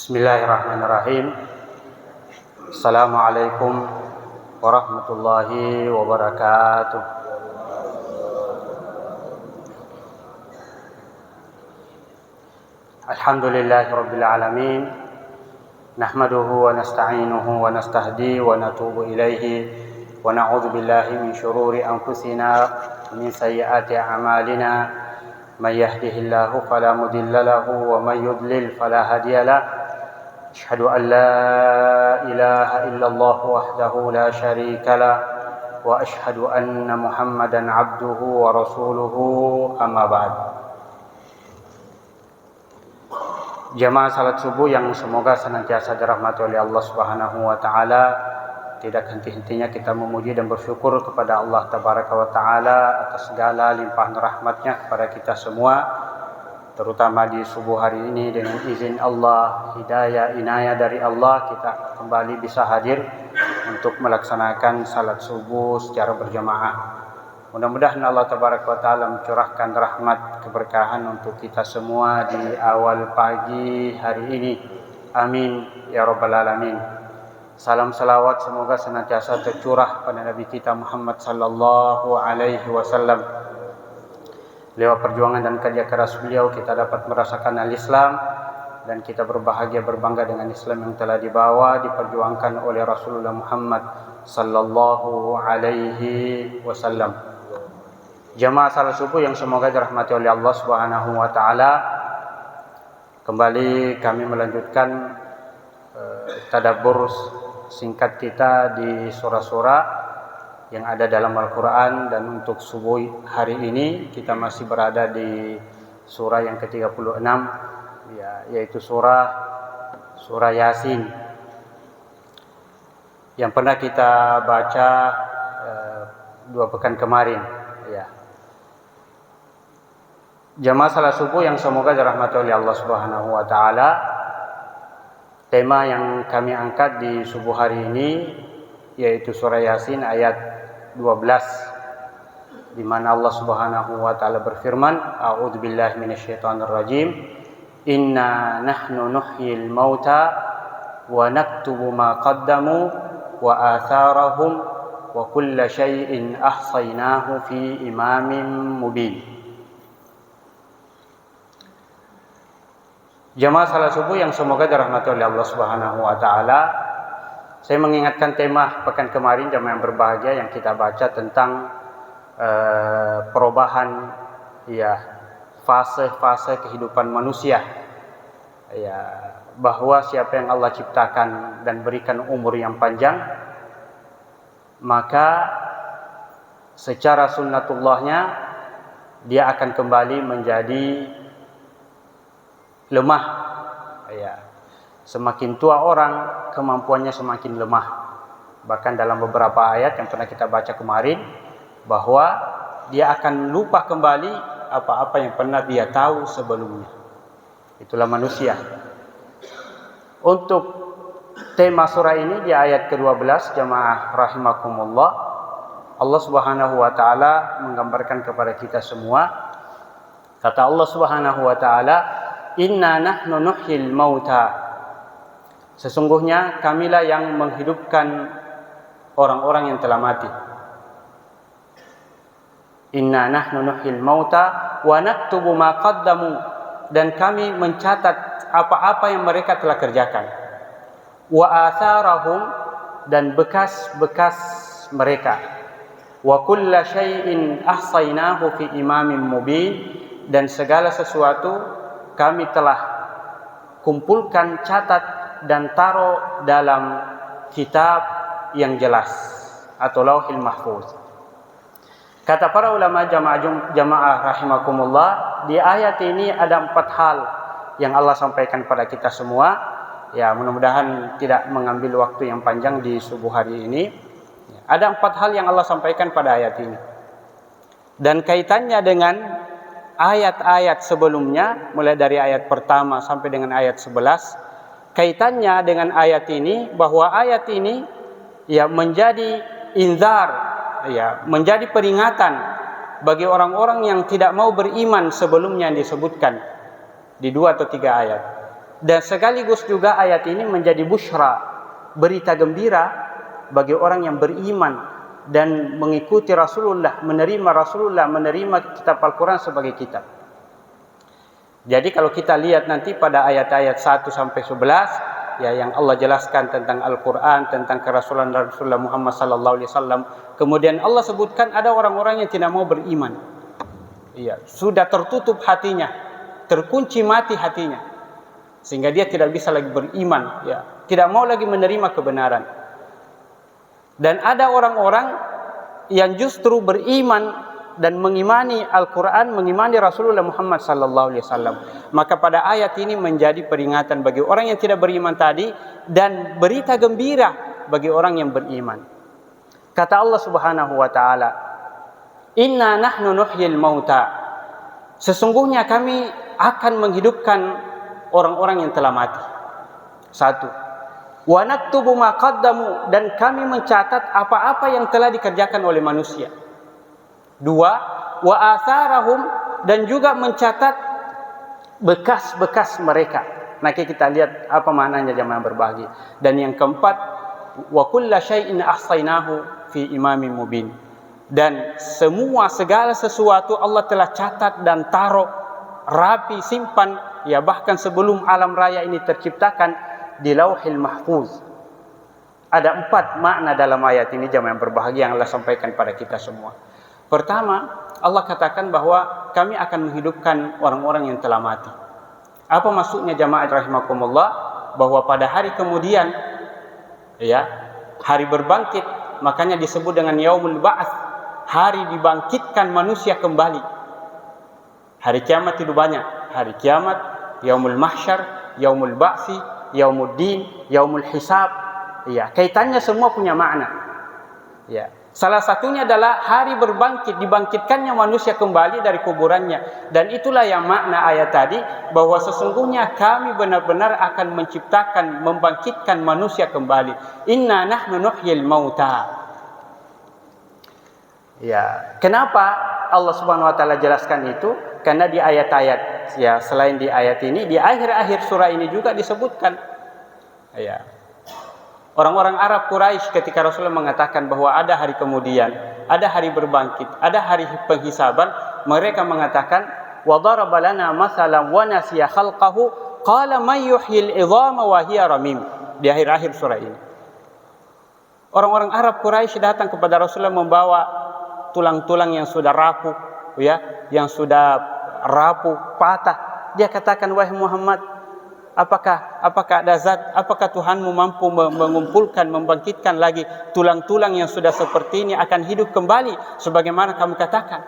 Bismillahirrahmanirrahim. Assalamualaikum warahmatullahi wabarakatuh. Alhamdulillahirabbil alamin. Nahmaduhu wa nasta'inuhu wa nastahdi wa natubu ilaihi wa na'udzu billahi min syururi anfusina wa min sayyiati a'malina. May yahdihillahu fala mudilla lahu wa may yudlil fala hadiya lahu. أشهد أن لا إله إلا الله وحده لا شريك له وأشهد أن محمدا عبده ورسوله أما بعد. Jamaah salat subuh yang semoga senantiasa dirahmati oleh Allah Subhanahu wa taala, tidak henti-hentinya kita memuji dan bersyukur kepada Allah Tabaraka wa taala atas segala limpahan rahmatnya kepada kita semua, terutama di subuh hari ini. Dengan izin Allah, hidayah, inayah dari Allah, kita kembali bisa hadir untuk melaksanakan salat subuh secara berjamaah. Mudah-mudahan Allah Tabaraka wa Ta'ala mencurahkan rahmat keberkahan untuk kita semua di awal pagi hari ini. Amin ya rabbal alamin. Salam salawat semoga senantiasa tercurah pada Nabi kita Muhammad sallallahu alaihi wasallam. Lewat perjuangan dan kerja keras beliau kita dapat merasakan al-Islam, dan kita berbahagia berbangga dengan Islam yang telah dibawa, diperjuangkan oleh Rasulullah Muhammad sallallahu alaihi wasallam. Jamaah salat subuh yang semoga dirahmati oleh Allah Subhanahu wa taala, kembali kami melanjutkan tadabbur singkat kita di surah-surah yang ada dalam Al-Quran. Dan untuk subuh hari ini kita masih berada di surah yang ke-36, yaitu surah Yasin, yang pernah kita baca 2 pekan kemarin. Jamaah salat subuh yang semoga dirahmati oleh Allah Subhanahu wa taala, tema yang kami angkat di subuh hari ini yaitu surah Yasin ayat 12, di mana Allah Subhanahu wa taala berfirman, a'udzubillahi minasyaitonirrajim, inna nahnu nuhyil mauta wa naktubu ma qaddamu wa atharahum wa kulla syai'in ahsaynahu fi imamin mubin. Jamaah salat subuh yang semoga dirahmati oleh Allah Subhanahu wa taala, saya mengingatkan tema pekan kemarin jamaah yang berbahagia yang kita baca tentang perubahan fase-fase kehidupan manusia, bahwa siapa yang Allah ciptakan dan berikan umur yang panjang, maka secara sunnatullahnya dia akan kembali menjadi lemah. Semakin tua orang, kemampuannya semakin lemah. Bahkan dalam beberapa ayat yang pernah kita baca kemarin, bahwa dia akan lupa kembali apa-apa yang pernah dia tahu sebelumnya. Itulah manusia. Untuk tema surah ini di ayat ke-12, jamaah rahimakumullah, Allah Subhanahu wa taala menggambarkan kepada kita semua. Kata Allah Subhanahu wa taala, inna nahnu nuhyil mauta, sesungguhnya kamilah yang menghidupkan orang-orang yang telah mati. Inna nahnu nuhyil mauta wa naktubu ma qaddamu, dan kami mencatat apa-apa yang mereka telah kerjakan. Wa atharahum, dan bekas-bekas mereka. Wa kulla syai'in ahsaynahu fi imamin mubin, dan segala sesuatu kami telah kumpulkan, catat dan taruh dalam kitab yang jelas atau Lauhil Mahfuz. Kata para ulama jamaah rahimakumullah, di ayat ini ada 4 hal yang Allah sampaikan pada kita semua. Mudah-mudahan tidak mengambil waktu yang panjang di subuh hari ini. Ada 4 hal yang Allah sampaikan pada ayat ini, dan kaitannya dengan ayat-ayat sebelumnya, mulai dari ayat pertama sampai dengan ayat 11. Kaitannya dengan ayat ini, bahwa ayat ini menjadi inzar, menjadi peringatan bagi orang-orang yang tidak mau beriman sebelumnya yang disebutkan di 2 atau 3 ayat. Dan sekaligus juga ayat ini menjadi busyra, berita gembira bagi orang yang beriman dan mengikuti Rasulullah, menerima kitab Al-Quran sebagai kitab. Jadi kalau kita lihat nanti pada ayat-ayat 1 sampai 11 ya, yang Allah jelaskan tentang Al-Quran, tentang kerasulan Rasulullah Muhammad sallallahu alaihi wasallam, kemudian Allah sebutkan ada orang-orang yang tidak mau beriman. Iya, sudah tertutup hatinya, terkunci mati hatinya, sehingga dia tidak bisa lagi beriman, ya, tidak mau lagi menerima kebenaran. Dan ada orang-orang yang justru beriman dan mengimani Al-Quran, mengimani Rasulullah Muhammad sallallahu alaihi wasallam. Maka pada ayat ini menjadi peringatan bagi orang yang tidak beriman tadi dan berita gembira bagi orang yang beriman. Kata Allah Subhanahu wa taala, "Inna nahnu nuhyil mauta." Sesungguhnya kami akan menghidupkan orang-orang yang telah mati. 1. Wa naktubu ma qaddamu, dan kami mencatat apa-apa yang telah dikerjakan oleh manusia. 2. Wa atharahum, dan juga mencatat bekas-bekas mereka. Nanti kita lihat apa maknanya jamaah berbahagia. Dan yang keempat, wa kulla syai'in ahsainahu fi imamin mubin. Dan segala sesuatu Allah telah catat dan taruh rapi, simpan, ya, bahkan sebelum alam raya ini terciptakan di Lauhil Mahfuz. Ada 4 makna dalam ayat ini jamaah yang berbahagia yang Allah sampaikan pada kita semua. Pertama, Allah katakan bahwa kami akan menghidupkan orang-orang yang telah mati. Apa maksudnya jamaah rahimakumullah? Bahwa pada hari kemudian, ya, hari berbangkit, makanya disebut dengan Yaumul Ba'ats, hari dibangkitkan manusia kembali. Hari kiamat itu banyak. Hari kiamat, Yaumul Mahsyar, Yaumul Ba'tsi, Yaumuddin, Yaumul Hisab. Ya, kaitannya semua punya makna. Ya. Salah satunya adalah hari berbangkit, dibangkitkannya manusia kembali dari kuburannya. Dan itulah yang makna ayat tadi, bahwa sesungguhnya kami benar-benar akan menciptakan, membangkitkan manusia kembali. Inna nahnu nuhyil mauta. Ya, kenapa Allah Subhanahu wa taala jelaskan itu? Karena di ayat-ayat, ya, selain di ayat ini, di akhir-akhir surah ini juga disebutkan, ya, orang-orang Arab Quraisy ketika Rasulullah mengatakan bahwa ada hari kemudian, ada hari berbangkit, ada hari penghisaban, mereka mengatakan, wa daraba lana mathalan wa nasiya khalqahu qala may yuhyil idhama wa hiya ramim. Di akhir-akhir surah ini, orang-orang Arab Quraisy datang kepada Rasulullah membawa tulang-tulang yang sudah rapuh, ya, yang sudah rapuh, patah. Dia katakan, wahai Muhammad, apakah ada zat, apakah Tuhanmu mampu mengumpulkan, membangkitkan lagi tulang-tulang yang sudah seperti ini akan hidup kembali sebagaimana kamu katakan?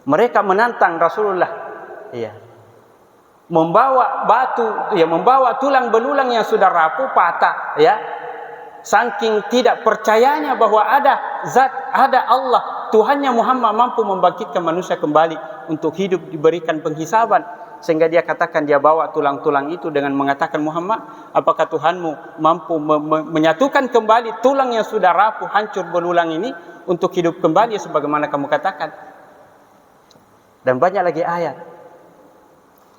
Mereka menantang Rasulullah, ya, membawa batu, ya, membawa tulang belulang yang sudah rapuh, patah, ya. Saking tidak percayanya bahwa ada zat, ada Allah, Tuhannya Muhammad mampu membangkitkan manusia kembali untuk hidup, diberikan penghisaban. Sehingga dia katakan, dia bawa tulang-tulang itu dengan mengatakan, Muhammad, apakah Tuhanmu mampu menyatukan kembali tulang yang sudah rapuh, hancur, belulang ini untuk hidup kembali sebagaimana kamu katakan? Dan banyak lagi ayat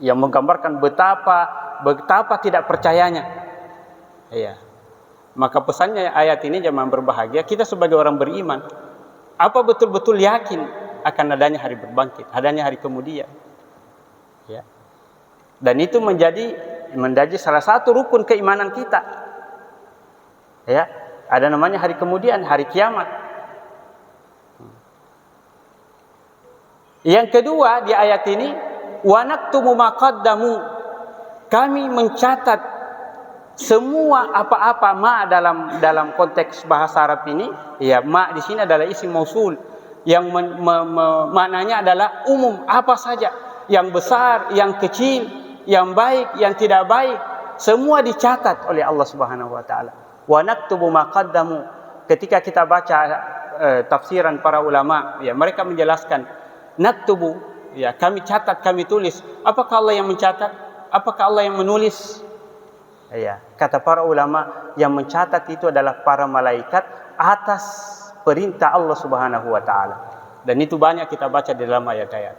yang menggambarkan betapa tidak percayanya. Iya. Maka pesannya ayat ini jemaah berbahagia, kita sebagai orang beriman, apa betul-betul yakin akan adanya hari berbangkit, adanya hari kemudian. Ya. Dan itu menjadi salah satu rukun keimanan kita. Ya, ada namanya hari kemudian, hari kiamat. Yang kedua di ayat ini, wa naktumu ma qaddamu, kami mencatat semua apa-apa. Ma dalam konteks bahasa Arab ini, ya, ma di sini adalah isim mausul yang maknanya adalah umum, apa saja, yang besar, yang kecil, yang baik, yang tidak baik, semua dicatat oleh Allah Subhanahu wa taala. Wa naktubu ma qaddamu. Ketika kita baca tafsiran para ulama, ya, mereka menjelaskan naktubu, ya, kami catat, kami tulis. Apakah Allah yang mencatat? Apakah Allah yang menulis? Ya, kata para ulama, yang mencatat itu adalah para malaikat atas perintah Allah Subhanahu wa taala. Dan itu banyak kita baca di dalam ayat-ayat.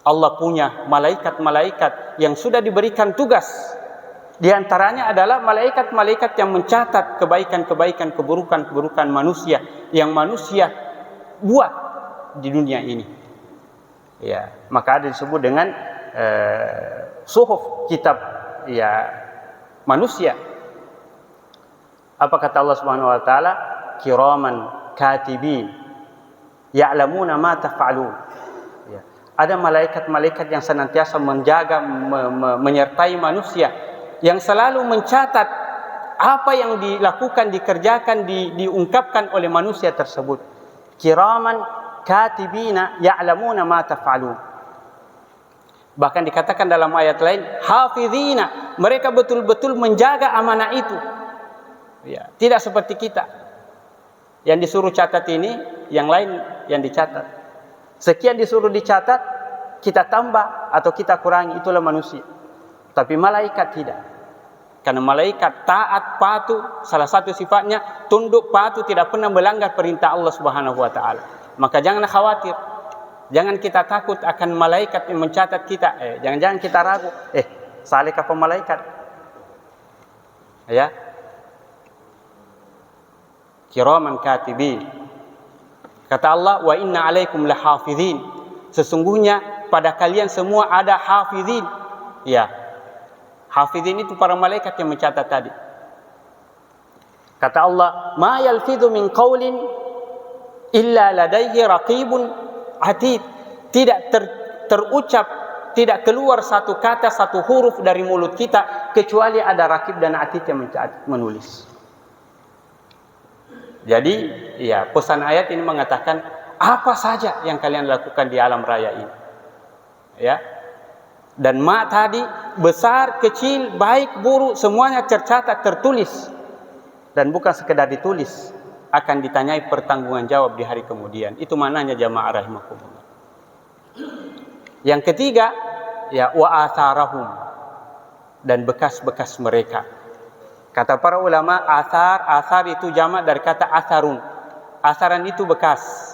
Allah punya malaikat-malaikat yang sudah diberikan tugas. Di antaranya adalah malaikat-malaikat yang mencatat kebaikan-kebaikan, keburukan-keburukan manusia yang manusia buat di dunia ini. Ya, maka ada disebut dengan suhuf, kitab ya manusia. Apa kata Allah Subhanahu wa taala? Kiraman katibin ya'lamuna ma taf'alun. Ya. Ada malaikat-malaikat yang senantiasa menjaga, menyertai manusia, yang selalu mencatat apa yang dilakukan, dikerjakan, diungkapkan oleh manusia tersebut. Kiraman katibina ya'lamuna ma taf'alun. Bahkan dikatakan dalam ayat lain, hafizina, mereka betul-betul menjaga amanah itu. Ya, tidak seperti kita yang disuruh catat ini, yang lain yang dicatat. Sekian disuruh dicatat, kita tambah atau kita kurangi, itulah manusia. Tapi malaikat tidak. Karena malaikat taat, patuh, salah satu sifatnya tunduk, patuh, tidak pernah melanggar perintah Allah Subhanahu wa taala. Maka jangan khawatir. Jangan kita takut akan malaikat yang mencatat kita. Jangan-jangan kita ragu. Saleh apa malaikat? Ya. Kiraman katibin. Kata Allah, wa inna alaikum lahafizin. Sesungguhnya pada kalian semua ada hafizin. Ya. Hafizin itu para malaikat yang mencatat tadi. Kata Allah, ma yalfidhu min qawlin illa ladaihi raqibun atid. Tidak terucap, tidak keluar satu kata, satu huruf dari mulut kita kecuali ada raqib dan atid yang menulis. Jadi, ya, pesan ayat ini mengatakan apa saja yang kalian lakukan di alam raya ini. Ya. Dan mak tadi besar, kecil, baik, buruk, semuanya tercatat, tertulis. Dan bukan sekedar ditulis, akan ditanyai pertanggungan jawab di hari kemudian. Itu maknanya jamaah rahimakumullah. Yang ketiga, ya, wa atharahum, dan bekas-bekas mereka. Kata para ulama, asar itu jamak dari kata asarun. Asaran itu bekas.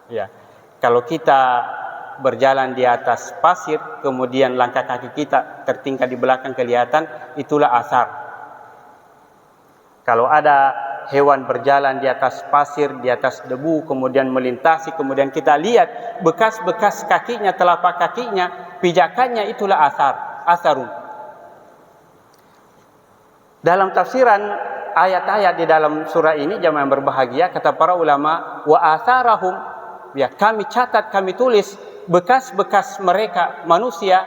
Ya. Kalau kita berjalan di atas pasir, kemudian langkah kaki kita tertinggal di belakang kelihatan, itulah asar. Kalau ada hewan berjalan di atas pasir, di atas debu, kemudian melintasi, kemudian kita lihat bekas-bekas kakinya, telapak kakinya, pijakannya, itulah asarun. Dalam tafsiran ayat-ayat di dalam surah ini, jamaah yang berbahagia, kata para ulama, wa atharahum, ya, kami catat, kami tulis bekas-bekas mereka manusia.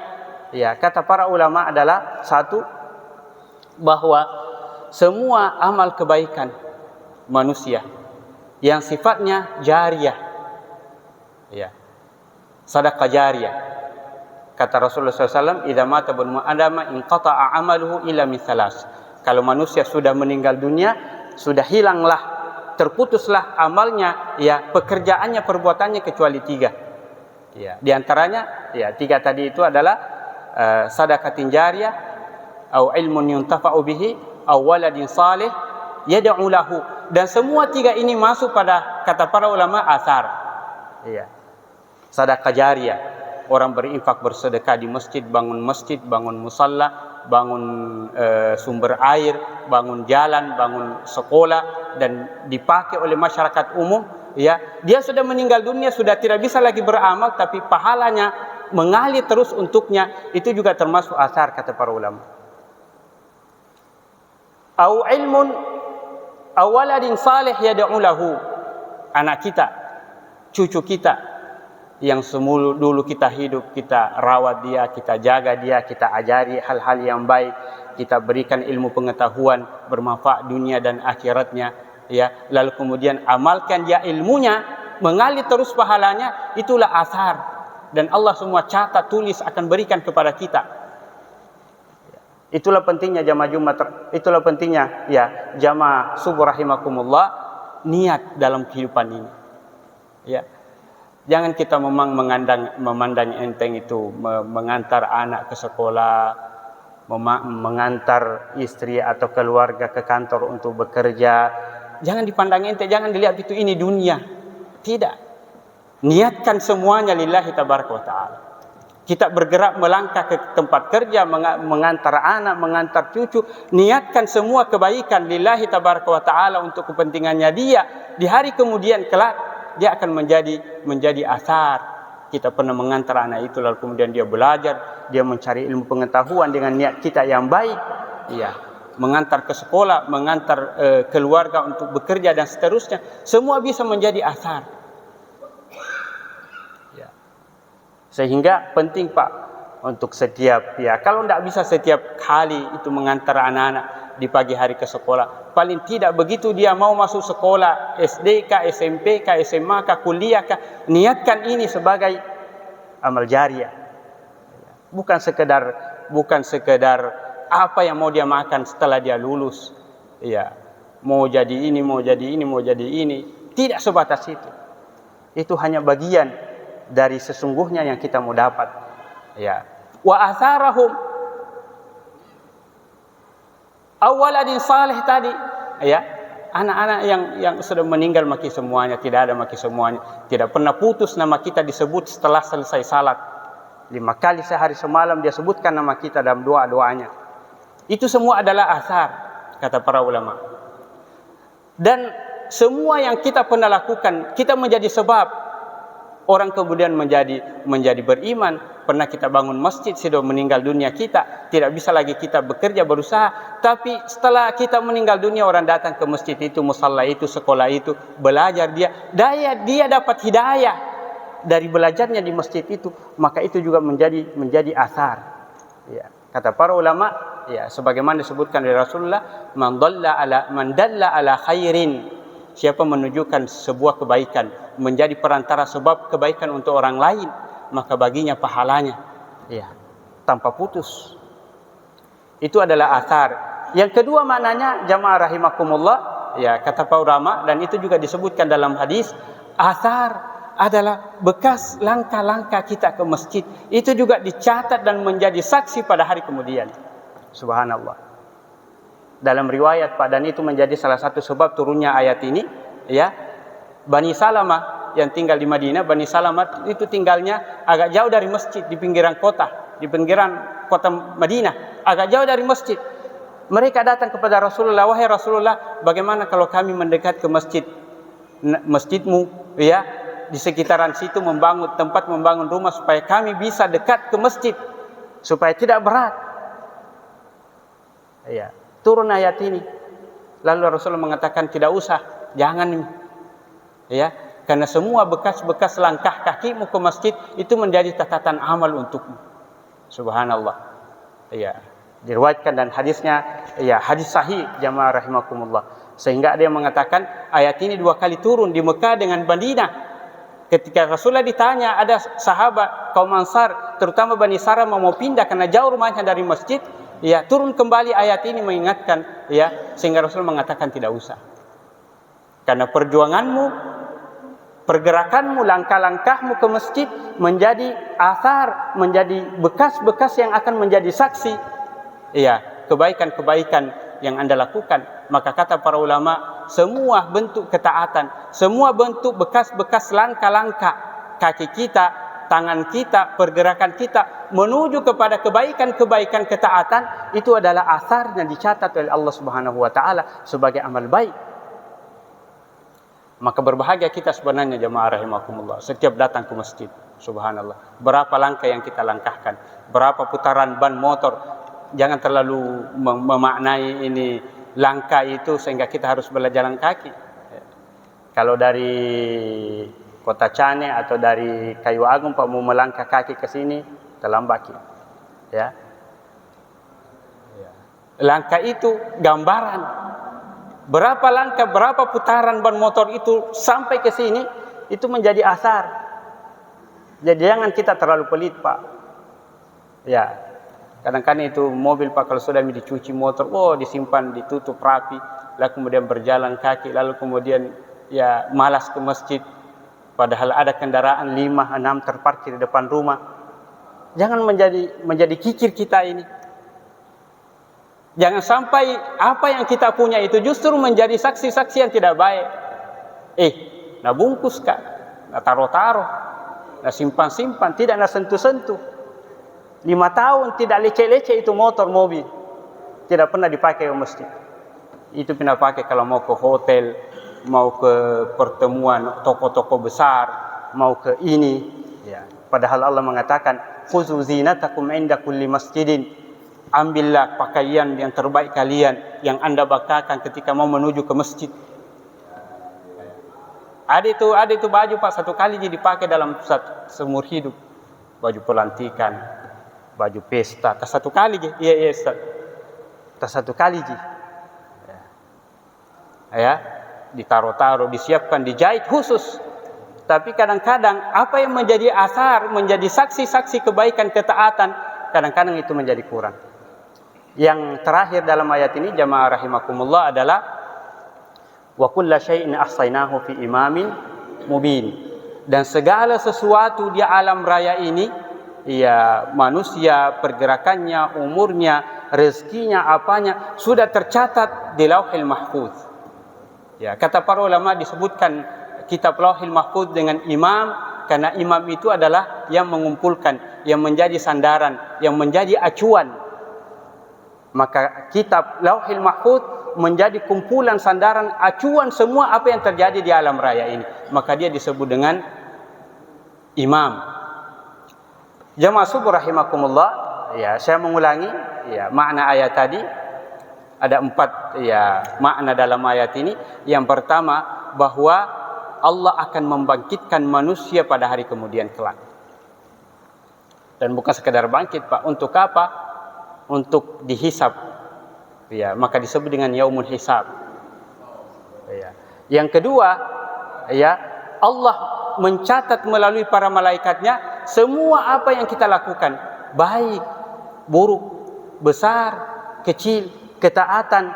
Ya, kata para ulama adalah satu, bahwa semua amal kebaikan manusia yang sifatnya jariyah, ya, sedekah jariyah. Kata Rasulullah SAW, idza mata ibnu adama inqata'a amaluhu illa min thalas. Kalau manusia sudah meninggal dunia, sudah hilanglah, terputuslah amalnya, ya, pekerjaannya, perbuatannya, kecuali tiga. Ya, di antaranya, ya, tiga tadi itu adalah sadaqatin jariyah, au ilmun yuntafa'u bihi, au waladin salih yad'u lahu. Dan semua tiga ini masuk pada kata para ulama asar. Ya. Sedekah jariyah, orang berinfak, bersedekah di masjid, bangun musalla, bangun sumber air, bangun jalan, bangun sekolah, dan dipakai oleh masyarakat umum. Ya, dia sudah meninggal dunia, sudah tidak bisa lagi beramal, tapi pahalanya mengalir terus untuknya. Itu juga termasuk asar, kata para ulama. Au ilmun aw waladin salih yad'u lahu. Anak kita, cucu kita yang dulu kita hidup, kita rawat dia, kita jaga dia, kita ajari hal-hal yang baik, kita berikan ilmu pengetahuan bermanfaat dunia dan akhiratnya, ya, lalu kemudian amalkan dia ilmunya, mengalir terus pahalanya, itulah asar. Dan Allah semua catat, tulis, akan berikan kepada kita. Itulah pentingnya jamaah Jumat, itulah pentingnya, ya, jamaah subuh rahimakumullah, niat dalam kehidupan ini. Ya. Jangan kita memang memandang enteng itu, mengantar anak ke sekolah, mengantar istri atau keluarga ke kantor untuk bekerja. Jangan dipandang enteng, jangan dilihat itu ini dunia. Tidak. Niatkan semuanya lillahi tabaraka wa ta'ala. kita bergerak melangkah ke tempat kerja, mengantar anak, mengantar cucu, niatkan semua kebaikan lillahi tabaraka wa ta'ala untuk kepentingannya dia. Di hari kemudian kelak dia akan menjadi asar. Kita pernah mengantar anak itu lalu kemudian dia belajar, dia mencari ilmu pengetahuan dengan niat kita yang baik. Iya, mengantar ke sekolah, mengantar keluarga untuk bekerja dan seterusnya, semua bisa menjadi asar. Ya. Sehingga penting Pak untuk setiap kalau tidak bisa setiap kali itu mengantar anak-anak di pagi hari ke sekolah, paling tidak begitu dia mau masuk sekolah SD kah, SMP kah, SMA kah, kuliah kah, niatkan ini sebagai amal jariah. Bukan sekedar apa yang mau dia makan setelah dia lulus. Ya, mau jadi ini, mau jadi ini, mau jadi ini. Tidak sebatas itu. Itu hanya bagian dari sesungguhnya yang kita mau dapat. Ya. Wa atharahum awaladin salih tadi, ya, anak-anak yang sudah meninggal maki semuanya, tidak ada maki semuanya, tidak pernah putus nama kita disebut setelah selesai salat. 5 kali sehari semalam dia sebutkan nama kita dalam doa-doanya. Itu semua adalah asar, kata para ulama. Dan semua yang kita pernah lakukan, kita menjadi sebab orang kemudian menjadi beriman. Pernah kita bangun masjid, sudah meninggal dunia kita, tidak bisa lagi kita bekerja, berusaha. Tapi setelah kita meninggal dunia, orang datang ke masjid itu, musalla itu, sekolah itu, belajar dia dapat hidayah dari belajarnya di masjid itu, maka itu juga menjadi asar. Ya. Kata para ulama, ya, sebagaimana disebutkan oleh Rasulullah, man dalla ala khairin, siapa menunjukkan sebuah kebaikan, menjadi perantara sebab kebaikan untuk orang lain, maka baginya pahalanya, ya, tanpa putus. Itu adalah asar. Yang kedua maknanya, jamaah rahimakumullah, ya, kata para ulama, dan itu juga disebutkan dalam hadis, asar adalah bekas langkah-langkah kita ke masjid. Itu juga dicatat dan menjadi saksi pada hari kemudian. Subhanallah. Dalam riwayat Pak, dan itu menjadi salah satu sebab turunnya ayat ini, ya. Bani Salamah yang tinggal di Madinah, Bani Salamah itu tinggalnya agak jauh dari masjid, di pinggiran kota Madinah, agak jauh dari masjid. Mereka datang kepada Rasulullah, wahai Rasulullah, bagaimana kalau kami mendekat ke masjidmu, ya, di sekitaran situ membangun rumah supaya kami bisa dekat ke masjid, supaya tidak berat. Ya, turun ayat ini. Lalu Rasulullah mengatakan tidak usah, jangan, ya, karena semua bekas-bekas langkah kakimu ke masjid itu menjadi catatan amal untukmu. Subhanallah. Ya, diriwayatkan dan hadisnya, ya, hadis sahih, jamaah rahimakumullah. Sehingga ada yang mengatakan ayat ini 2 kali turun di Mekah dengan Madinah. Ketika Rasulullah ditanya, ada sahabat kaum Ansar, terutama Bani Salamah mau pindah karena jauh rumahnya dari masjid, ya, turun kembali ayat ini mengingatkan, ya, sehingga Rasul mengatakan tidak usah. Karena perjuanganmu, pergerakanmu, langkah-langkahmu ke masjid menjadi asar, menjadi bekas-bekas yang akan menjadi saksi, ya, kebaikan-kebaikan yang Anda lakukan. Maka kata para ulama, semua bentuk ketaatan, semua bentuk bekas-bekas langkah-langkah kaki kita, tangan kita, pergerakan kita menuju kepada kebaikan-kebaikan ketaatan, itu adalah asar yang dicatat oleh Allah Subhanahu wa taala sebagai amal baik. Maka berbahagia kita sebenarnya, jemaah rahimakumullah, setiap datang ke masjid. Subhanallah, berapa langkah yang kita langkahkan, berapa putaran ban motor. Jangan terlalu memaknai ini langkah itu sehingga kita harus berjalan kaki. Kalau dari Kota Cane atau dari Kayu Agung Pak mau melangkah kaki ke sini, terlambat, ya. Langkah itu gambaran berapa langkah, berapa putaran ban motor itu sampai ke sini, itu menjadi asar. Jadi jangan kita terlalu pelit, Pak. Ya. Kadang-kadang itu mobil Pak, kalau sudah dicuci motor, disimpan, ditutup rapi, lalu kemudian berjalan kaki, lalu kemudian, ya, malas ke masjid, padahal ada kendaraan 5-6 terparkir di depan rumah. Jangan menjadi kikir kita ini. Jangan sampai apa yang kita punya itu justru menjadi saksi-saksi yang tidak baik. Nah bungkus Kak, nah taruh-taruh, nah simpan-simpan, tidak nah sentuh-sentuh. 5 tahun tidak leceh-leceh itu motor, mobil. Tidak pernah dipakai ke masjid. Itu pernah pakai kalau mau ke hotel, mau ke pertemuan toko-toko besar, mau ke ini. Ya. Padahal Allah mengatakan, khuzu zinatakum inda kulli masjidin. Ambillah pakaian yang terbaik kalian yang Anda bakakan ketika mau menuju ke masjid. Ada itu baju Pak, satu kali jadi dipakai dalam seumur hidup. Baju pelantikan, baju pesta, tas satu kali je. Iya Ustaz. Tas satu kali je. Ya, ditaruh-taruh, disiapkan, dijahit khusus. Tapi kadang-kadang apa yang menjadi asar, menjadi saksi-saksi kebaikan, ketaatan, kadang-kadang itu menjadi kurang. Yang terakhir dalam ayat ini jamaah rahimakumullah adalah wa kulla syai'in ahsaynahu fi imamin mubin. Dan segala sesuatu di alam raya ini, ya manusia, pergerakannya, umurnya, rezekinya, apanya sudah tercatat di Lauhil Mahfuz. Ya, kata para ulama disebutkan kitab Lauhil Mahfuz dengan imam karena imam itu adalah yang mengumpulkan, yang menjadi sandaran, yang menjadi acuan. Maka kitab Lauhil Mahfuz menjadi kumpulan sandaran acuan semua apa yang terjadi di alam raya ini. Maka dia disebut dengan imam. Jamaah subuh rahimakumullah, ya saya mengulangi ya makna ayat tadi. Ada 4 ya makna dalam ayat ini. Yang pertama bahwa Allah akan membangkitkan manusia pada hari kemudian kelak. Dan bukan sekedar bangkit Pak, untuk apa? Untuk dihisab. Ya, maka disebut dengan yaumul hisab. Ya. Yang kedua, ya, Allah mencatat melalui para malaikatnya semua apa yang kita lakukan, baik, buruk, besar, kecil, ketaatan,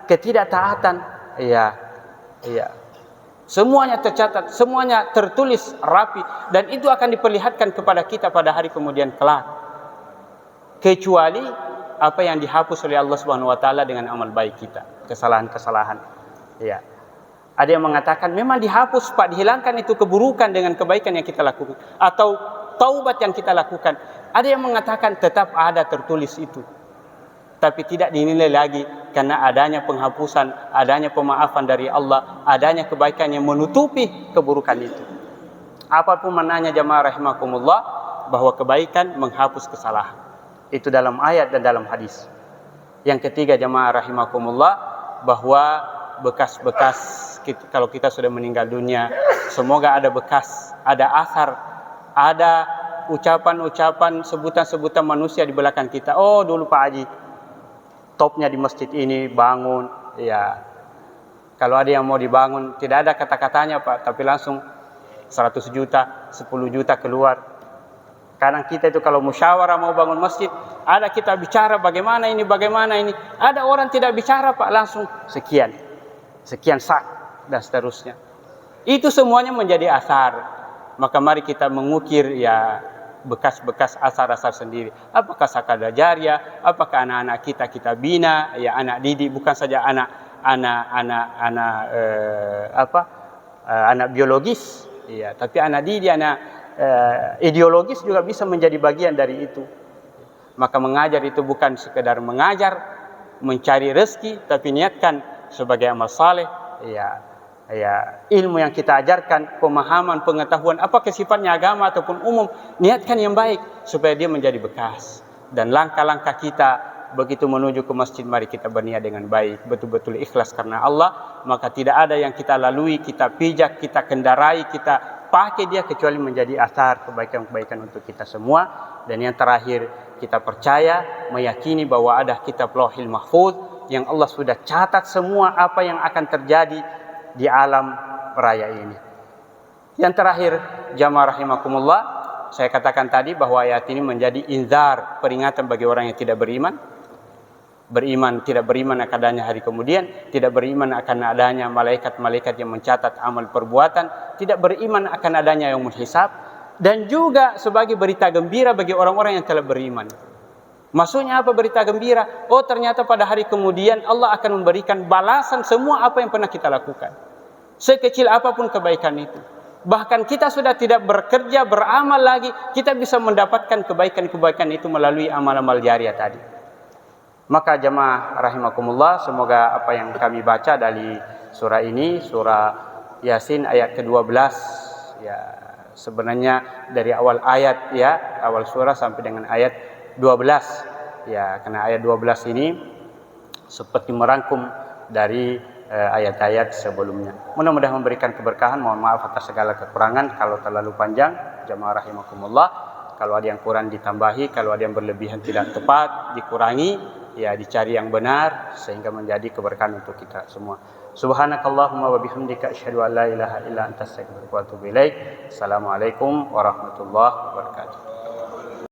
ketidaktaatan, ya. Ya. Semuanya tercatat, semuanya tertulis rapi dan itu akan diperlihatkan kepada kita pada hari kemudian kelak. Kecuali apa yang dihapus oleh Allah Subhanahu wa taala dengan amal baik kita, kesalahan-kesalahan. Ya. Ada yang mengatakan memang dihapus Pak, dihilangkan itu keburukan dengan kebaikan yang kita lakukan atau taubat yang kita lakukan. Ada yang mengatakan tetap ada tertulis itu. Tapi tidak dinilai lagi karena adanya penghapusan, adanya pemaafan dari Allah, adanya kebaikan yang menutupi keburukan itu. Apapun mananya jamaah rahimakumullah bahwa kebaikan menghapus kesalahan. Itu dalam ayat dan dalam hadis. Yang ketiga jamaah rahimakumullah bahwa bekas-bekas kalau kita sudah meninggal dunia, semoga ada bekas, ada asar, ada ucapan-ucapan, sebutan-sebutan manusia di belakang kita. Oh dulu Pak Haji topnya di masjid ini bangun, ya. Kalau ada yang mau dibangun tidak ada kata-katanya Pak, tapi langsung 100 juta, 10 juta keluar. Kadang kita itu kalau musyawarah mau bangun masjid, ada kita bicara bagaimana ini. Ada orang tidak bicara Pak, langsung sekian sak dan seterusnya. Itu semuanya menjadi asar. Maka mari kita mengukir ya bekas-bekas asar-asar sendiri. Apakah sakada jariah, apakah anak-anak kita bina, ya anak didik, bukan saja anak biologis, ya, tapi anak didik, anak ideologis juga bisa menjadi bagian dari itu. Maka mengajar itu bukan sekedar mengajar, mencari rezeki, tapi niatkan sebagai amal saleh. Ya, ilmu yang kita ajarkan, pemahaman, pengetahuan, apakah sifatnya agama ataupun umum, niatkan yang baik supaya dia menjadi bekas. Dan langkah-langkah kita begitu menuju ke masjid, mari kita berniat dengan baik, betul-betul ikhlas karena Allah. Maka tidak ada yang kita lalui, kita pijak, kita kendarai, kita pakai dia kecuali menjadi asar kebaikan-kebaikan untuk kita semua. Dan yang terakhir, kita percaya, meyakini bahwa ada kitab Lauhil Mahfuz yang Allah sudah catat semua apa yang akan terjadi di alam raya ini. Yang terakhir, jamaah rahimakumullah, saya katakan tadi bahwa ayat ini menjadi inzar, peringatan bagi orang yang tidak beriman. Tidak beriman akan adanya hari kemudian, tidak beriman akan adanya malaikat-malaikat yang mencatat amal perbuatan, tidak beriman akan adanya yaumul hisab, dan juga sebagai berita gembira bagi orang-orang yang telah beriman. Maksudnya apa berita gembira? Oh ternyata pada hari kemudian Allah akan memberikan balasan semua apa yang pernah kita lakukan. Sekecil apapun kebaikan itu. Bahkan kita sudah tidak bekerja, beramal lagi, kita bisa mendapatkan kebaikan-kebaikan itu melalui amal-amal jariah tadi. Maka jemaah rahimakumullah, semoga apa yang kami baca dari surah ini, surah Yasin ayat ke-12, ya sebenarnya dari awal ayat, ya awal surah sampai dengan ayat 12, ya karena ayat 12 ini seperti merangkum dari ayat-ayat sebelumnya. Mudah-mudahan memberikan keberkahan. Mohon maaf atas segala kekurangan kalau terlalu panjang, jemaah rahimakumullah. Kalau ada yang kurang ditambahi, kalau ada yang berlebihan tidak tepat dikurangi, ya dicari yang benar sehingga menjadi keberkahan untuk kita semua. Subhanakallahumma wa bihamdika asyhadu an la ilaha illa anta astaghfiruka wa atubu ilaik. Assalamualaikum warahmatullahi wabarakatuh.